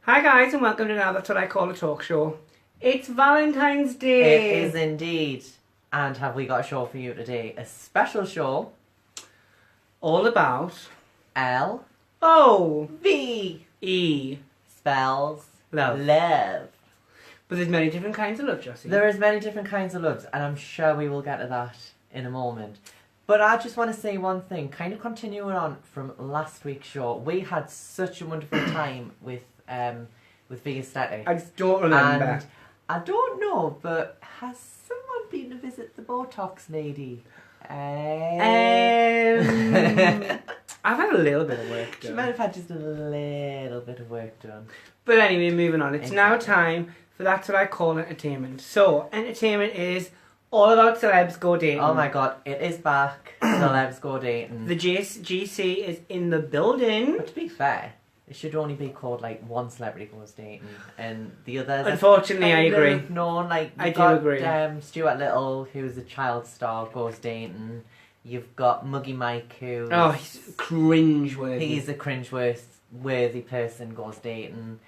Hi guys and welcome to now That's What I Call a Talk Show. It's Valentine's Day. It is indeed. And have we got a show for you today? A special show. All about L. O-V-E. Spells Love. love. But there's many different kinds of love, Jossy. There is many different kinds of loves, and I'm sure we will get to that in a moment. But I just want to say one thing, kind of continuing on from last week's show. We had such a wonderful time with the aesthetic. I don't remember. And I don't know, but has someone been to visit the Botox lady? I've had a little bit of work She done. might have had just a little bit of work done. But anyway, moving on. It's now Exactly. time for That's What I Call Entertainment. So, entertainment is all about celebs go dating. Oh my god, it is back. Celebs go dating. The GC is in the building. But to be fair, it should only be called like one celebrity goes dating, and the others. Unfortunately, I agree. Known like I you've do got, agree. Stuart Little, who's a child star, goes dating. You've got Muggy Mike, who Oh, he's cringe-worthy. he's a cringe-worthy person, goes dating.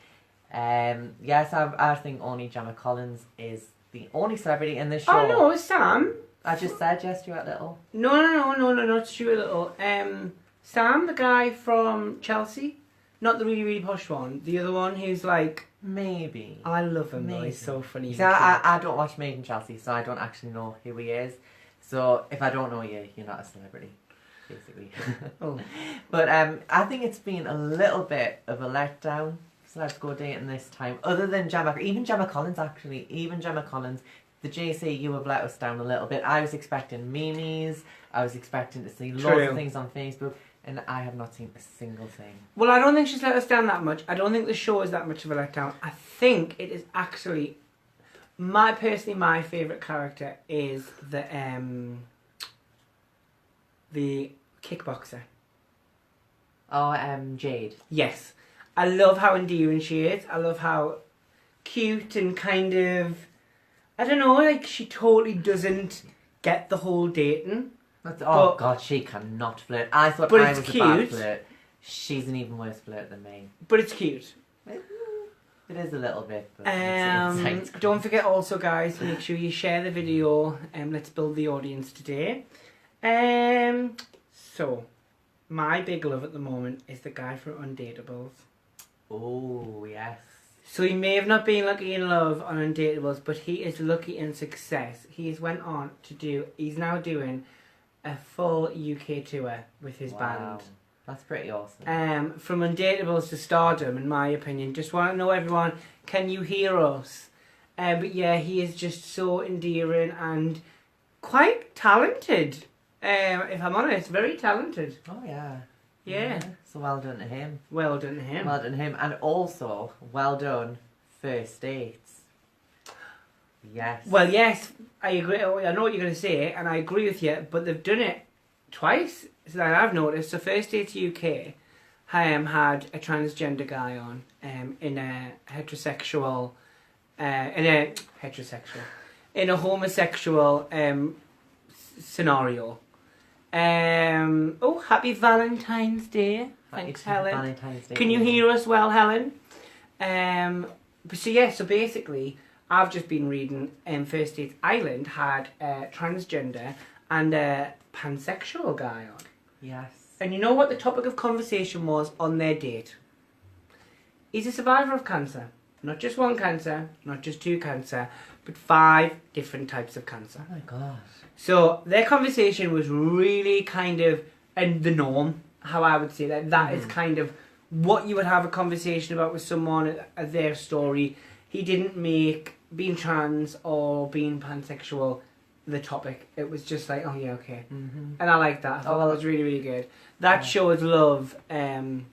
Yes, I think only Gemma Collins is the only celebrity in this show. Oh no, it's Sam. I just said yes, Stuart Little. No, not Stuart Little. Sam, the guy from Chelsea. Not the really, really posh one. The other one who's like... Maybe. I love him though, Maybe. he's so funny. See, I don't watch Made in Chelsea, so I don't actually know who he is. So if I don't know you, you're not a celebrity, basically. Oh. But I think it's been a little bit of a letdown. So let's go dating this time. Other than even Gemma Collins actually, the JC, you have let us down a little bit. I was expecting memes, I was expecting to see loads of things on Facebook, and I have not seen a single thing. Well, I don't think she's let us down that much. I don't think the show is that much of a letdown. I think it is actually... My favourite character is the kickboxer. Oh, Jade. Yes. I love how endearing she is. I love how cute and kind of... I don't know, like she totally doesn't get the whole dating. Oh god, she cannot flirt. I thought But I it's was cute. a bad flirt. She's an even worse flirt than me. But it's cute. It is a little bit. But it's Don't forget also, guys, to make sure you share the video and let's build the audience today. So, my big love at the moment is the guy from Undateables. Oh yes. So he may have not been lucky in love on Undateables, but he is lucky in success. He's now doing a full UK tour with his band. That's pretty awesome. From Undateables to stardom, in my opinion. Just want to know, everyone, can you hear us? But yeah, he is just so endearing and quite talented. If I'm honest, very talented. Oh yeah. Yeah. So well done to him. Well done to him. Well done to him, and also well done first dates. Yes. Well, yes, I agree. I know what you're going to say, and I agree with you. But they've done it twice that I've noticed. So First Dates UK had a transgender guy on in a homosexual scenario. Happy Valentine's Day. Thanks, Helen. Valentine's Day. Can you hear us well, Helen? So basically, I've just been reading First Dates Island had a transgender and a pansexual guy on. Yes. And you know what the topic of conversation was on their date? He's a survivor of cancer. Not just one cancer, not just two cancer, but 5 different types of cancer. Oh my god. So their conversation was really kind of the norm, how I would say that. That is kind of what you would have a conversation about with someone, their story. He didn't make being trans or being pansexual the topic. It was just like, oh yeah, okay. Mm-hmm. And I like that. I thought that was really, really good. That shows love in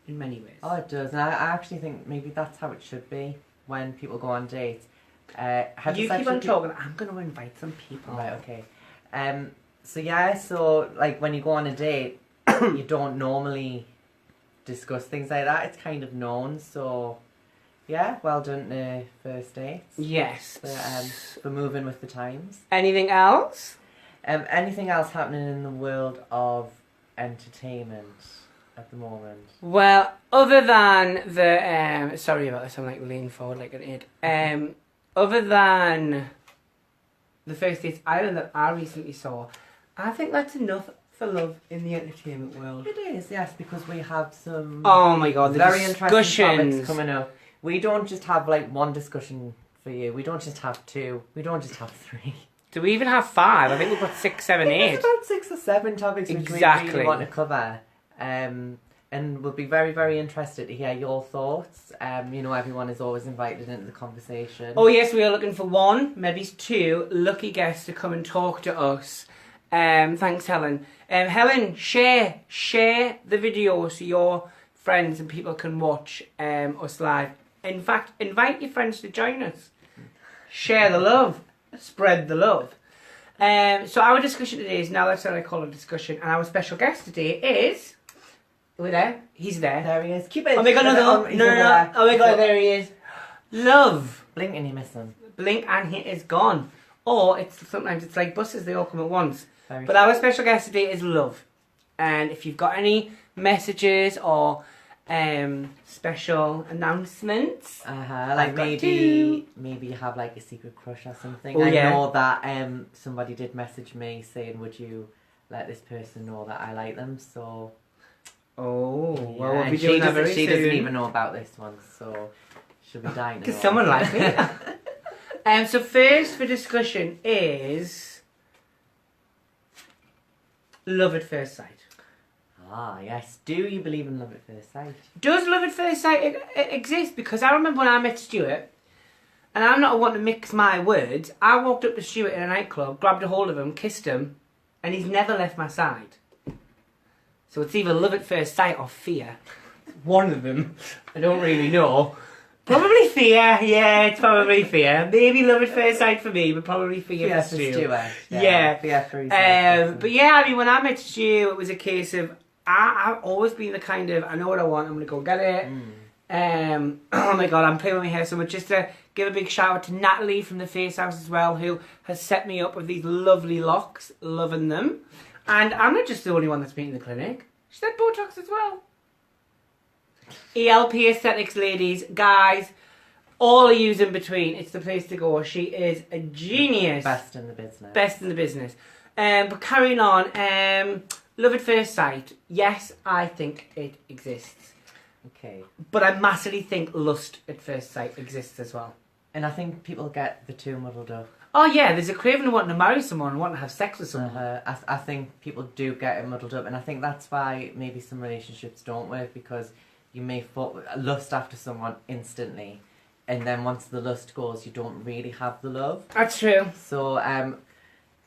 many ways. Oh, it does. And I actually think maybe that's how it should be when people go on dates. You keep on talking. I'm going to invite some people. Right, okay. So like when you go on a date, you don't normally discuss things like that. It's kind of known, so yeah, well done to First Dates. Yes. For moving with the times. Anything else? Anything else happening in the world of entertainment? at the moment? Well, other than the sorry about this, I'm like leaning forward like an idiot. Other than the First Dates Island that I recently saw, I think that's enough for love in the entertainment world. It is, yes, because we have some Oh my god, the very interesting discussions topics coming up. We don't just have like one discussion for you. We don't just have two. We don't just have three. Do we even have 5? I think we've got 6, 7, 8. There's about 6 or 7 topics which we really want to cover. And we'll be very, very interested to hear your thoughts. Everyone is always invited into the conversation. Oh yes, we are looking for 1, maybe 2 lucky guests to come and talk to us. Thanks, Helen. Helen, share the video so your friends and people can watch us live. In fact, invite your friends to join us. Share the love. Spread the love. So our discussion today is, now that's what I call a discussion, and our special guest today is... Are we there? He's there. There he is. Keep it. Oh my god, no. Oh my god, there he is. Love. Blink and you miss him. Blink and he is gone. Or sometimes it's like buses, they all come at once. But our special guest today is Love. And if you've got any messages or special announcements, like maybe you have like a secret crush or something. Oh, I yeah. know that somebody did message me saying, would you let this person know that I like them? So well, yeah, we'll be doing that very soon. She doesn't even know about this one, so she'll be dying to know. Because someone likes me. So first for discussion is love at first sight. Ah, yes. Do you believe in love at first sight? Does love at first sight exist? Because I remember when I met Stuart, and I'm not one to mix my words, I walked up to Stuart in a nightclub, grabbed a hold of him, kissed him, and he's never left my side. So it's either love at first sight or fear. One of them. I don't really know. Probably fear. Yeah, it's probably fear. Maybe love at first sight for me, but probably fear for Stuart. Yeah. Fear for himself. But yeah, I mean, when I met Stu, it was a case of I've always been the kind of, I know what I want, I'm going to go get it. Oh my god, I'm playing with my hair so much. Just to give a big shout out to Natalie from the Face House as well, who has set me up with these lovely locks, loving them. And I'm not just the only one that's been in the clinic. She's had Botox as well. ELP Aesthetics, ladies, guys, all of yous in between, it's the place to go. She is a genius. Best in the business. Best in the business. But carrying on, love at first sight. Yes, I think it exists. Okay. But I massively think lust at first sight exists as well. And I think people get the two muddled up. Oh yeah, there's a craving of wanting to marry someone and wanting to have sex with someone. I think people do get it muddled up, and I think that's why maybe some relationships don't work, because you may lust after someone instantly, and then once the lust goes, you don't really have the love. That's true. So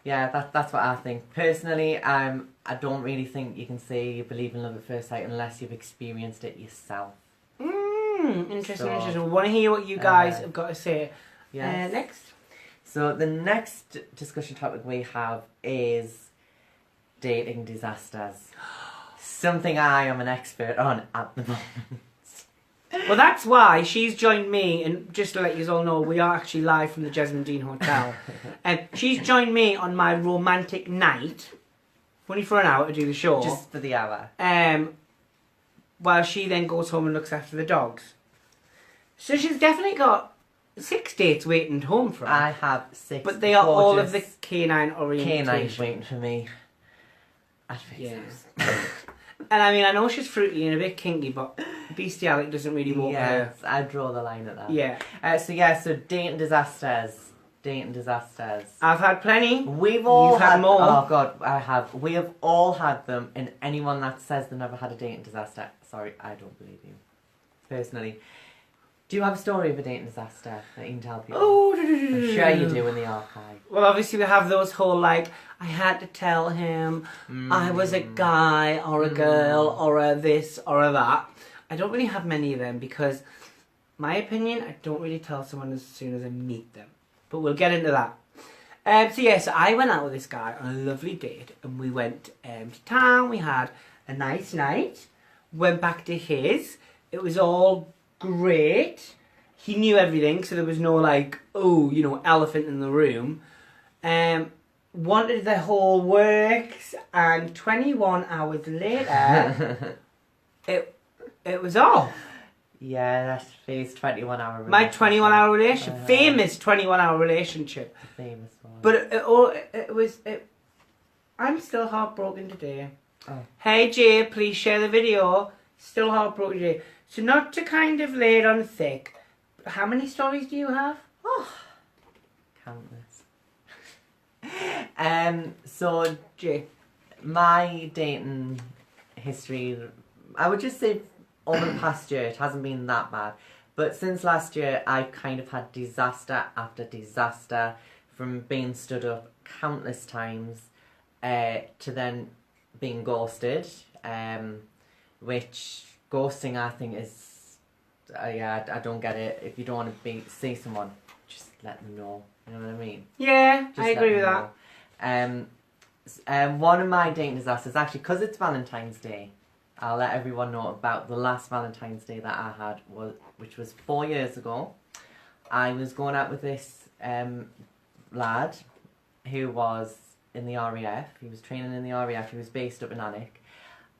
yeah, that's what I think. Personally, I don't really think you can say you believe in love at first sight unless you've experienced it yourself. Interesting. We want to hear what you guys have got to say. Yes. Next. So the next discussion topic we have is dating disasters. Something I am an expert on at the moment. Well, that's why she's joined me, and just to let you all know, we are actually live from the Jesmond Hotel. And she's joined me on my romantic night, only for an hour to do the show. Just for the hour. While she then goes home and looks after the dogs. So she's definitely got 6 dates waiting home for her. I have 6. But they are all of the canine orientation. Canines waiting for me. And I mean, I know she's fruity and a bit kinky, but bestiality doesn't really work with her. Yes, I draw the line at that. Yeah. So dating disasters. I've had plenty. We've all You've had more. Oh god, I have. We have all had them, and anyone that says they never had a dating disaster, sorry, I don't believe you. Personally. Do you have a story of a dating disaster that you can tell people? Oh, I'm sure you do in the archive. Well, obviously we have those whole, like, I had to tell him I was a guy or a girl or a this or a that. I don't really have many of them because, my opinion, I don't really tell someone as soon as I meet them. But we'll get into that. So yes, I went out with this guy on a lovely date, and we went to town. We had a nice night. Went back to his. It was all great. He knew everything, so there was no like, oh, you know, elephant in the room. Wanted the whole works, and 21 hours later, it was off. Yeah, that's Faye's 21-hour relationship. My 21-hour relationship. Famous 21-hour relationship. The famous one. But it was... I'm still heartbroken today. Oh. Hey Jay, please share the video. Still heartbroken today. So not to kind of lay it on thick, how many stories do you have? Oh, countless. So Jay. my dating history, I would just say over the past year, it hasn't been that bad. But since last year, I've kind of had disaster after disaster, from being stood up countless times to then being ghosted, which ghosting I think is, I don't get it. If you don't want to see someone, just let them know. You know what I mean? Yeah, Just I agree with that. One of my dating disasters, actually, because it's Valentine's Day, I'll let everyone know about the last Valentine's Day that I had, which was 4 years ago. I was going out with this lad who was in the RAF. He was training in the RAF. He was based up in Alnwick.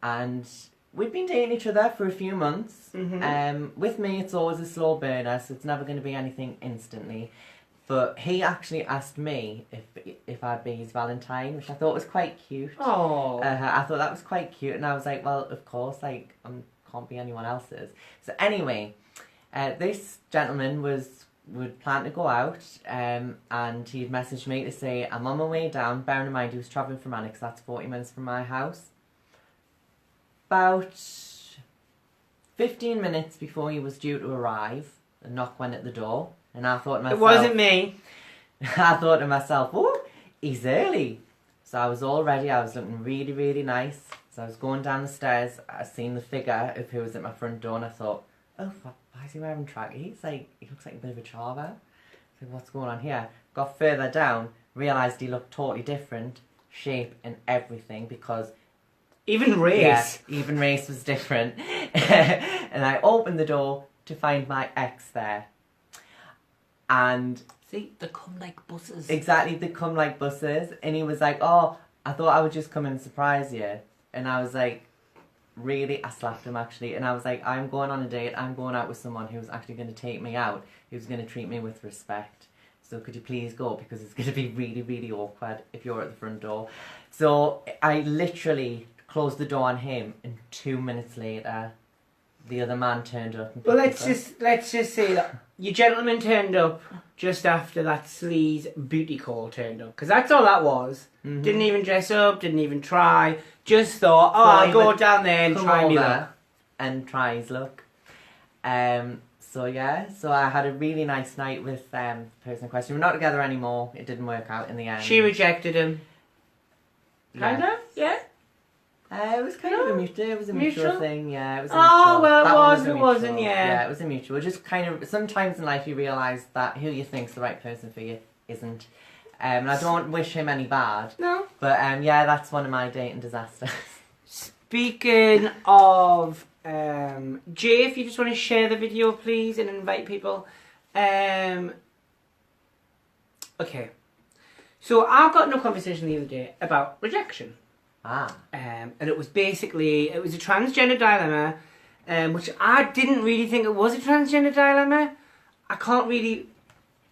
And we'd been dating each other for a few months. Mm-hmm. With me, it's always a slow burner, so it's never going to be anything instantly. But he actually asked me if I'd be his Valentine, which I thought was quite cute. Oh. I thought that was quite cute, and I was like, well, of course, like, can't be anyone else's. So anyway, this gentleman would plan to go out, and he'd messaged me to say, I'm on my way down. Bearing in mind, he was travelling from Alnwick, that's 40 minutes from my house. About 15 minutes before he was due to arrive, a knock went at the door. And I thought to myself... It wasn't me. I thought to myself, oh, he's early. So I was all ready. I was looking really, really nice. So I was going down the stairs. I seen the figure of who was at my front door. And I thought, oh, why is he wearing trackies? Like, he looks like a bit of a charver. So what's going on here? Got further down. Realised he looked totally different. Shape and everything. Because... Even race. Yeah, even race was different. And I opened the door to find my ex there. And see, they come like buses. Exactly, they come like buses. And he was like, oh, I thought I would just come and surprise you. And I was like, really? I slapped him actually. And I was like, I'm going on a date. I'm going out with someone who's actually going to take me out. Who's going to treat me with respect. So could you please go? Because it's going to be really, really awkward if you're at the front door. So I literally closed the door on him. And 2 minutes later, the other man turned up. Well, let's just say that your gentleman turned up just after that sleaze booty call turned up, because that's all that was. Mm-hmm. Didn't even dress up, didn't even try. Just thought, oh, I'll go down there and try me luck. And try his luck. So yeah, so I had a really nice night with the person in question. We're not together anymore. It didn't work out in the end. She rejected him. Kind of, yeah. It was kind of a mutual. It was a mutual thing. Yeah, it was a mutual. Oh well, That it one was. a It mutual. wasn't. Yeah. Yeah, it was a mutual. Just kind of sometimes in life you realise that who you think's the right person for you isn't. And I don't wish him any bad. No. But yeah, that's one of my dating disasters. Speaking of Jay, if you just want to share the video, please, and invite people. Okay. So I got in a conversation the other day about rejection. And it was basically, it was a transgender dilemma, which I didn't really think it was a transgender dilemma. I can't really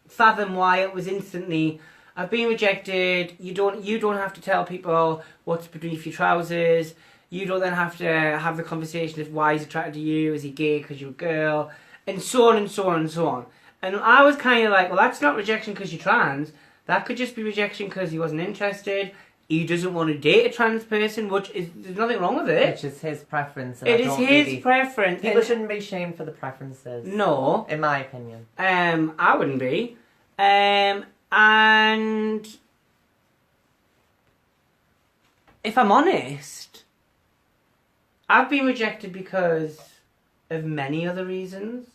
fathom why it was instantly, I've been rejected, you don't have to tell people what's beneath your trousers, you don't then have to have the conversation of why he's attracted to you, is he gay because you're a girl, and so on and so on and so on. And I was kind of like, well, that's not rejection because you're trans, that could just be rejection because he wasn't interested. He doesn't want to date a trans person, which is, there's nothing wrong with it. Which is his preference. And it is his preference. People shouldn't be shamed for the preferences. No. In my opinion. I wouldn't be. And if I'm honest, I've been rejected because of many other reasons.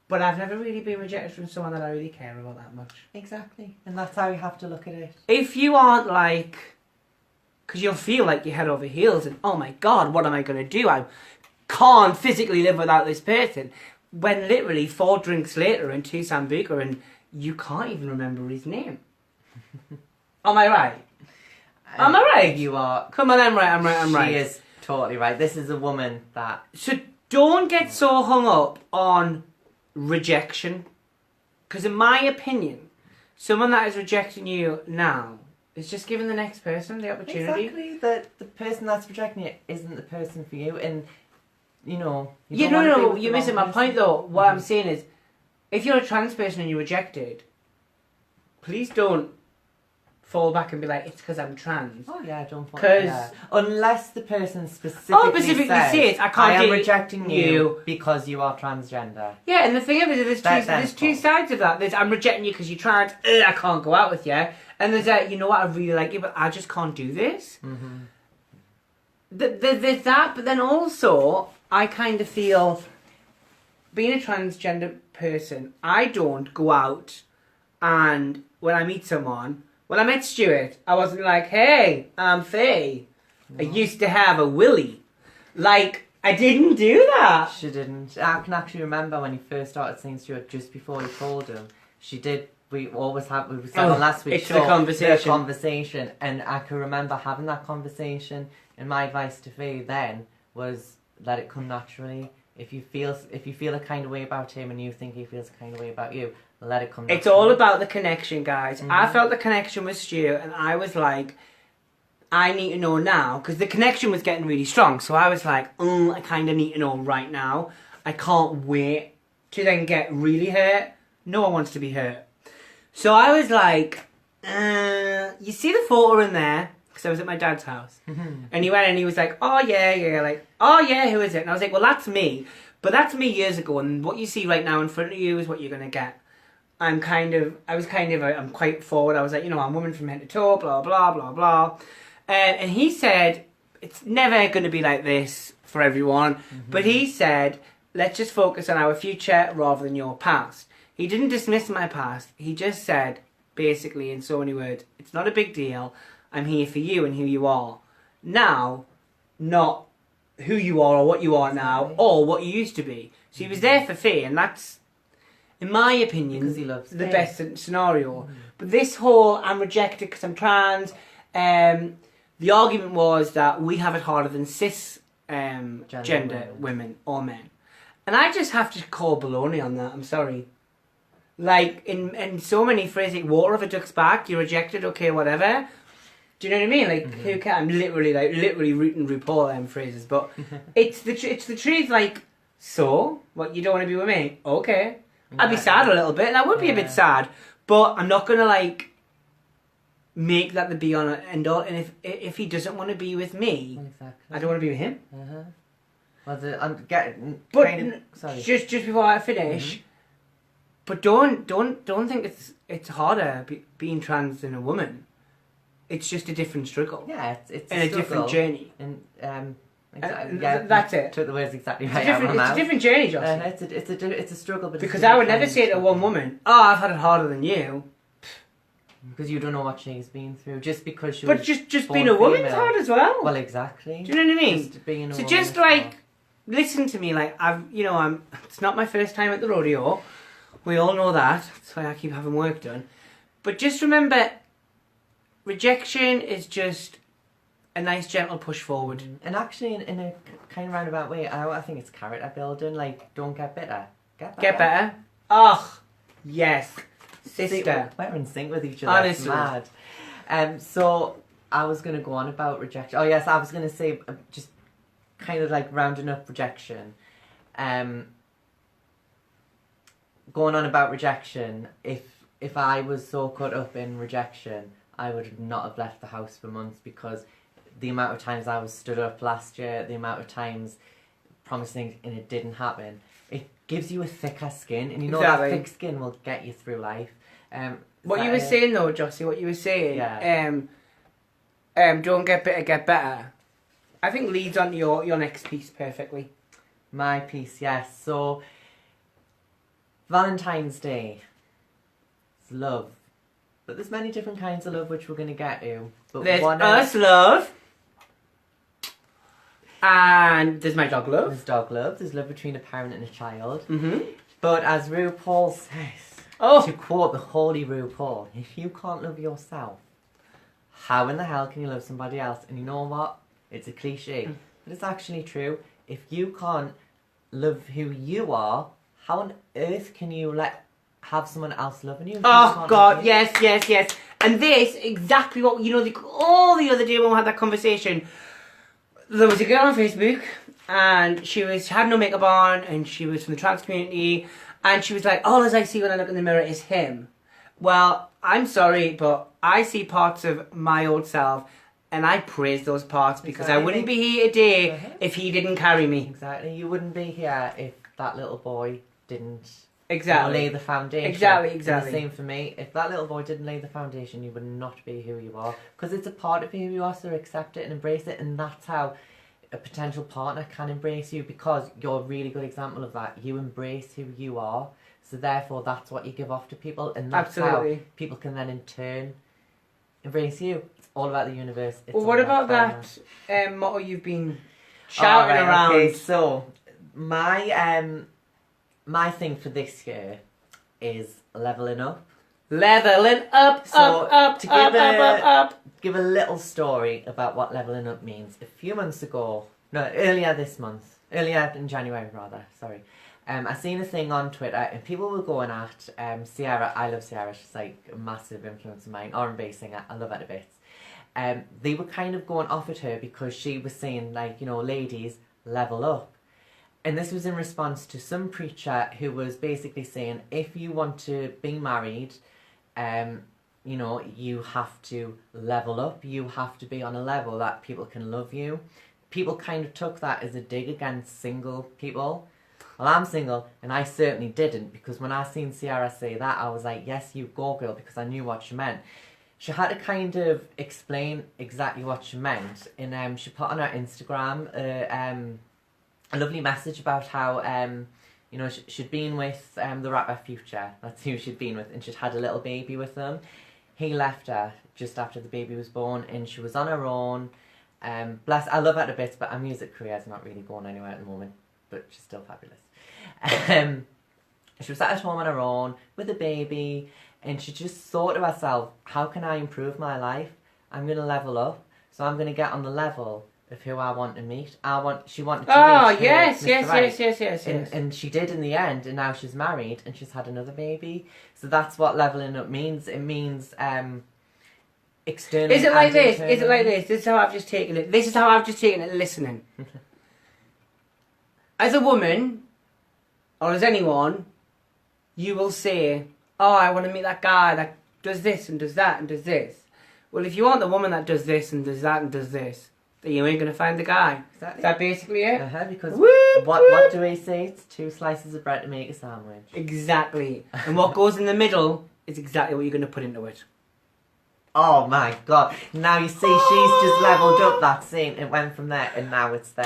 But I've never really been rejected from someone that I really care about that much. Exactly. And that's how you have to look at it. If you aren't like... Because you'll feel like you're head over heels and, oh my God, what am I going to do? I can't physically live without this person. When literally 4 drinks later and 2 Sambuca and you can't even remember his name. Am I right? Am I right? You are. Come on, I'm right. She is totally right. This is a woman that... So don't get so hung up on rejection. Because in my opinion, someone that is rejecting you now is just giving the next person the opportunity. Exactly. The person that's rejecting you isn't the person for you. And, you know... You're missing my point though. What I'm saying is, if you're a trans person and you're rejected, please don't fall back and be like, it's because I'm trans. Oh yeah, don't fall. Because unless the person specifically says, I can't am rejecting you because you are transgender. Yeah, and the thing is, there's two sides of that. There's I'm rejecting you because you're trans. I can't go out with you. And there's you know what, I really like you, but I just can't do this. Mm-hmm. There's that, but then also I kind of feel being a transgender person, I don't go out and when I meet someone. When I met Stuart, I wasn't like, hey, I'm Fay. No. I used to have a willy. Like, I didn't do that. She didn't. I can actually remember when he first started seeing Stuart, just before he told him. She did. We said on last week's show, the conversation. And I can remember having that conversation. And my advice to Fay then was, let it come naturally. If you feel a kind of way about him and you think he feels a kind of way about you, let it come naturally. It's all about the connection, guys. Mm-hmm. I felt the connection with Stu, and I was like, I need to know now, because the connection was getting really strong. So I was like, I kind of need to know right now. I can't wait to then get really hurt. No one wants to be hurt. So I was like, you see the photo in there? Because I was at my dad's house. Mm-hmm. And he went and he was like, oh yeah, like, oh yeah, who is it? And I was like, well, that's me. But that's me years ago, and what you see right now in front of you is what you're going to get. I'm quite forward. I was like, I'm a woman from head to toe, blah, blah, blah, blah. And he said, it's never going to be like this for everyone. Mm-hmm. But he said, let's just focus on our future rather than your past. He didn't dismiss my past. He just said, basically, in so many words, it's not a big deal. I'm here for you and who you are. Now, not who you are or what you are now, or what you used to be. So he was there for Fay, and that's, in my opinion, because he loves the best scenario. But this whole, I'm rejected because I'm trans, the argument was that we have it harder than cis gender women or men. And I just have to call baloney on that, I'm sorry. Like, in so many phrases, like, water off a duck's back, you're rejected, okay, whatever. Do you know what I mean? Like, who can? I'm literally rooting RuPaul them phrases, but it's the truth. Like, so what? You don't want to be with me? Okay, I'd be sad a little bit, and I would be a bit sad, but I'm not gonna like make that the be on end all. And if he doesn't want to be with me, I don't want to be with him. Well, I'm getting. But sorry. Just before I finish, but don't think it's harder being trans than a woman. It's just a different struggle. Yeah, it's a different journey. And exactly, that's it. Took the words exactly right out of my mouth. It's a different journey, Jossy. It's a struggle, but because I would never say to one woman, "Oh, I've had it harder than you," because you don't know what she's been through. Just because she. But just being a woman's hard as well. Well, exactly. Do you know what I mean? Just being a so just like listen to me. Like I'm. It's not my first time at the rodeo. We all know that. That's why I keep having work done. But just remember. Rejection is just a nice gentle push forward. And actually in a kind of roundabout way, I think it's character building, like don't get bitter. Get better. Oh, yes. Sister. We're in sync with each other. Honestly. It's mad. So I was going to go on about rejection. Oh yes, I was going to say just kind of like rounding up rejection. Going on about rejection, if I was so caught up in rejection, I would not have left the house for months, because the amount of times I was stood up last year, the amount of times promising and it didn't happen, it gives you a thicker skin, and you know that thick skin will get you through life. What you were saying though, Jossy, what you were saying, don't get bitter, get better, I think leads on to your next piece perfectly. My piece, yes. So, Valentine's Day. It's love. But there's many different kinds of love which we're going to get to. But there's us love. And there's my dog love. There's dog love. There's love between a parent and a child. Mm-hmm. But as RuPaul says, to quote the holy RuPaul, if you can't love yourself, how in the hell can you love somebody else? And you know what? It's a cliche, but it's actually true. If you can't love who you are, how on earth can you have someone else loving you? Oh God, yes. And this, exactly what, all the other day when we had that conversation, there was a girl on Facebook, and she had no makeup on, and she was from the trans community, and she was like, all I see when I look in the mirror is him. Well, I'm sorry, but I see parts of my old self, and I praise those parts, because I wouldn't be here today if he didn't carry me. Exactly, you wouldn't be here if that little boy didn't Exactly. lay the foundation. Exactly. And the same for me. If that little boy didn't lay the foundation, you would not be who you are. Because it's a part of who you are, so accept it and embrace it. And that's how a potential partner can embrace you, because you're a really good example of that. You embrace who you are, so therefore that's what you give off to people. And that's how people can then in turn embrace you. It's all about the universe. Well, what about that motto you've been shouting around? Okay, so my thing for this year is leveling up. Leveling up, So up. Give a little story about what leveling up means. A few months ago, earlier in January rather, sorry. I seen a thing on Twitter and people were going at Ciara. I love Ciara, she's like a massive influence of mine, R&B singer, I love her to bits. They were kind of going off at her because she was saying, like, ladies, level up. And this was in response to some preacher who was basically saying, if you want to be married, you have to level up. You have to be on a level that people can love you. People kind of took that as a dig against single people. Well, I'm single, and I certainly didn't, because when I seen Ciara say that, I was like, yes, you go, girl, because I knew what she meant. She had to kind of explain exactly what she meant, and she put on her Instagram a lovely message about how she'd been with the rapper Future. That's who she'd been with, and she'd had a little baby with them. He left her just after the baby was born, and she was on her own. Bless, I love her a bit, but her music career is not really going anywhere at the moment, but she's still fabulous. She was at home on her own with a baby, and she just thought to herself, how can I improve my life? I'm going to level up, so I'm going to get on the level of who I want to meet. She wanted to meet yes. And she did in the end, and now she's married and she's had another baby. So that's what leveling up means. It means external. Is it like this? Is it like this? This is how I've just taken it. This is how I've just taken it listening. As a woman, or as anyone, you will say, oh, I want to meet that guy that does this and does that and does this. Well, if you want the woman that does this and does that and does this, then you ain't going to find the guy. Exactly. Is that basically it? Because what do we say? It's 2 slices of bread to make a sandwich. Exactly. And what goes in the middle is exactly what you're going to put into it. Oh my God. Now you see, she's just leveled up that scene. It went from there and now it's there.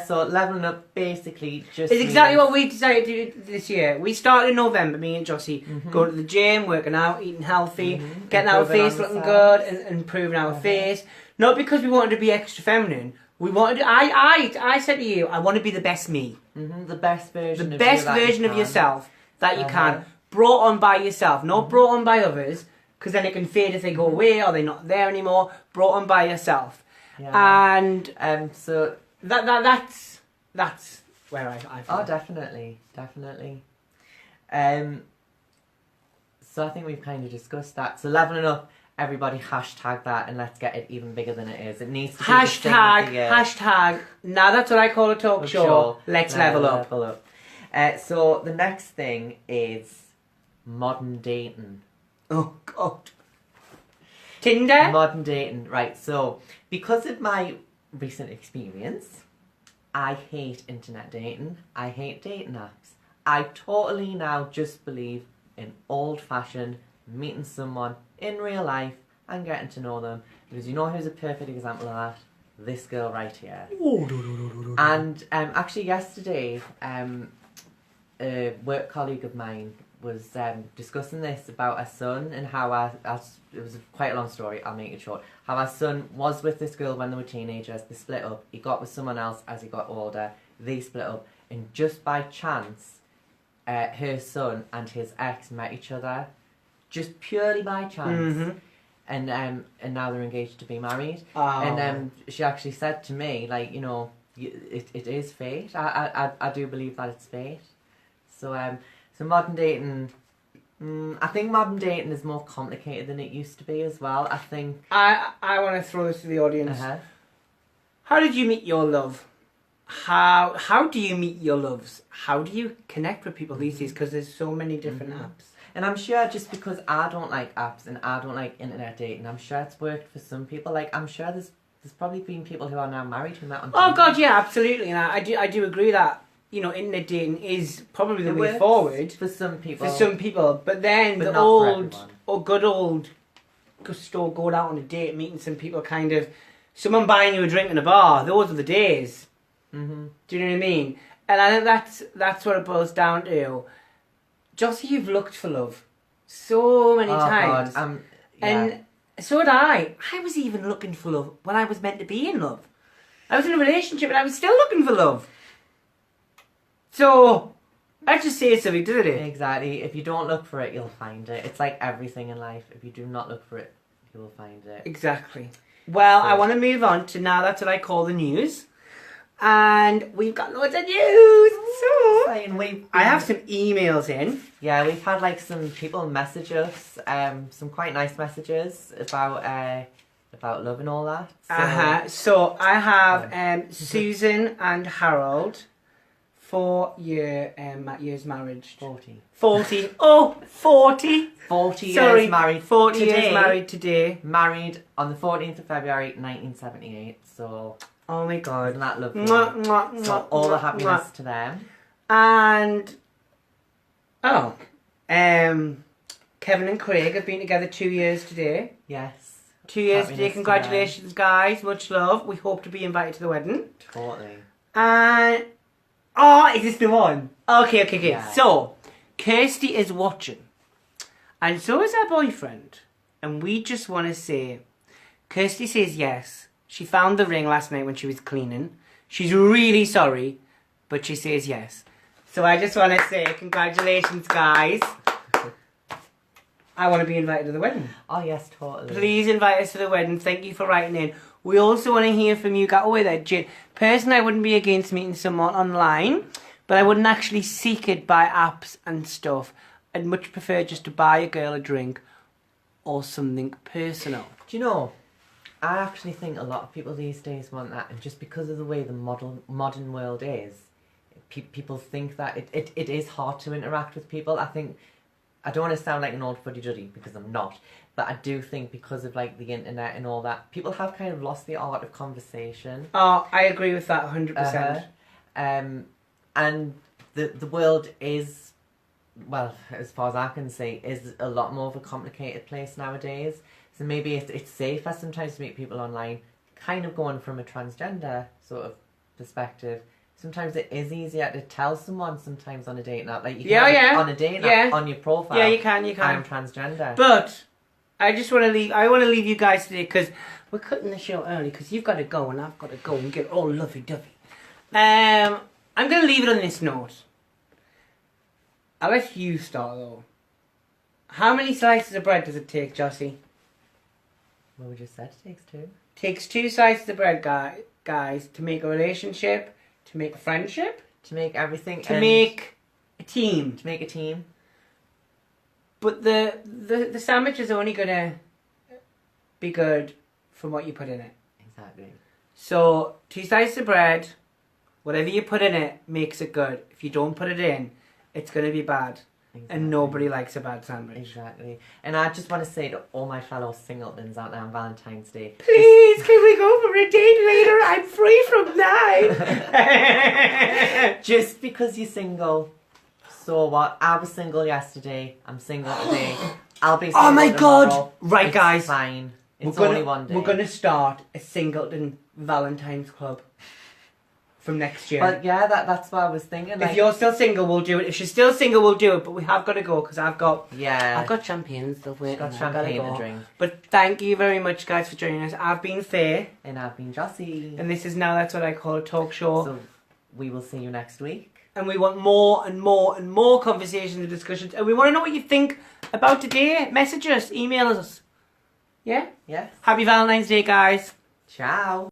So leveling up basically just... It's exactly what we decided to do this year. We started in November, me and Jossy, going to the gym, working out, eating healthy, getting our face looking good and improving our face. Not because we wanted to be extra feminine. We wanted to, I said to you, I want to be the best me. The best version of yourself that you can. Brought on by yourself, not brought on by others, because then it can fade if they go away or they're not there anymore. Brought on by yourself. Yeah. And so that's where I feel. Oh, definitely. So I think we've kind of discussed that. So leveling up, everybody hashtag that and let's get it even bigger than it is. It needs to be hashtag. Now that's what I call a talk show. Let's level up. So the next thing is modern dating. Oh God. Tinder? Modern dating, right. So, because of my recent experience, I hate internet dating. I hate dating apps. I totally now just believe in old-fashioned meeting someone in real life and getting to know them. Because you know who's a perfect example of that? This girl right here. And actually yesterday, a work colleague of mine was discussing this about her son and how it was quite a long story, I'll make it short, how her son was with this girl when they were teenagers, they split up, he got with someone else as he got older, they split up, and just by chance, her son and his ex met each other, just purely by chance, and now they're engaged to be married. Oh. And she actually said to me, like, you know, it is fate. I do believe that it's fate. So so modern dating. I think modern dating is more complicated than it used to be as well. I think. I want to throw this to the audience. Uh-huh. How did you meet your love? How do you meet your loves? How do you connect with people these days? Because there's so many different apps. And I'm sure just because I don't like apps and I don't like internet dating, I'm sure it's worked for some people. Like, I'm sure there's probably been people who are now married who met on Oh Tinder. God, yeah, absolutely. And I do agree that, you know, internet dating is probably the way forward for some people. But then But the not for everyone. good old going out on a date, meeting some people, kind of someone buying you a drink in a bar. Those are the days. Mm-hmm. Do you know what I mean? And I think that's what it boils down to. Jossy, you've looked for love so many times. God, yeah. And so did I. I was even looking for love when I was meant to be in love. I was in a relationship and I was still looking for love. So, that just says something, doesn't it? Exactly. If you don't look for it, you'll find it. It's like everything in life. If you do not look for it, you will find it. Exactly. Well, I want to move on to now that's what I call the news. And we've got loads of news. So, I have some emails in. Yeah, we've had like some people message us, some quite nice messages about love and all that. So, So I have Susan and Harold, 4 years marriage. 40. 40. Oh, 40. 40 Sorry, years married. 40 today, years married today. Married on the 14th of February 1978. So, oh my God. isn't that lovely? Mwah, mwah, So mwah, all the mwah, happiness mwah. to them. And Kevin and Craig have been together 2 years today. Yes. 2 years Happiness today. to Congratulations, guys. Much love. We hope to be invited to the wedding. Totally. And is this the one? Okay. Yeah. So Kirsty is watching, and so is her boyfriend. And we just want to say, Kirsty says yes. She found the ring last night when she was cleaning. She's really sorry, but she says yes. So I just want to say congratulations, guys. I want to be invited to the wedding. Oh yes, totally. Please invite us to the wedding. Thank you for writing in. We also want to hear from you guys. Oh, wait there, Jane. Personally, I wouldn't be against meeting someone online, but I wouldn't actually seek it by apps and stuff. I'd much prefer just to buy a girl a drink or something personal. Do you know, I actually think a lot of people these days want that, and just because of the way the modern world is, people think that it is hard to interact with people. I think, I don't want to sound like an old fuddy-duddy, because I'm not, but I do think because of like the internet and all that, people have kind of lost the art of conversation. Oh, I agree with that 100%. And the world is, well, as far as I can see, is a lot more of a complicated place nowadays. So maybe it's safer sometimes to meet people online, kind of going from a transgender sort of perspective. Sometimes it is easier to tell someone sometimes on a dating app. Like you can have it on a dating app on your profile. Yeah, you can. I'm transgender. But I just want to leave. I want to leave you guys today because we're cutting the show early because you've got to go and I've got to go and get all lovey-dovey. I'm going to leave it on this note. I'll let you start though. How many slices of bread does it take, Jossy? Well, we just said it takes 2. Takes 2 slices of bread, guys, to make a relationship, to make a friendship, to make everything, to make a team. To make a team. But the sandwich is only gonna be good from what you put in it. Exactly. So 2 slices of bread, whatever you put in it makes it good. If you don't put it in, it's gonna be bad. Exactly. And nobody likes a bad sandwich. Exactly. And I just want to say to all my fellow singletons out there on Valentine's Day, please, can we go for a date later? I'm free from that. Just because you're single, so what? I was single yesterday. I'm single today. I'll be single my tomorrow. God! Right, it's guys. Fine. It's only one day. We're going to start a singleton Valentine's club from next year. But yeah, that's what I was thinking. Like, if you're still single, we'll do it. If she's still single, we'll do it. But we have got to go because I've got champagne and stuff waiting. Got champagne to drink. But thank you very much, guys, for joining us. I've been Fay. And I've been Jossy. And this is Now That's What I Call a Talk Show. So we will see you next week. And we want more and more and more conversations and discussions. And we want to know what you think about today. Message us, email us. Yeah? Yes. Happy Valentine's Day, guys. Ciao.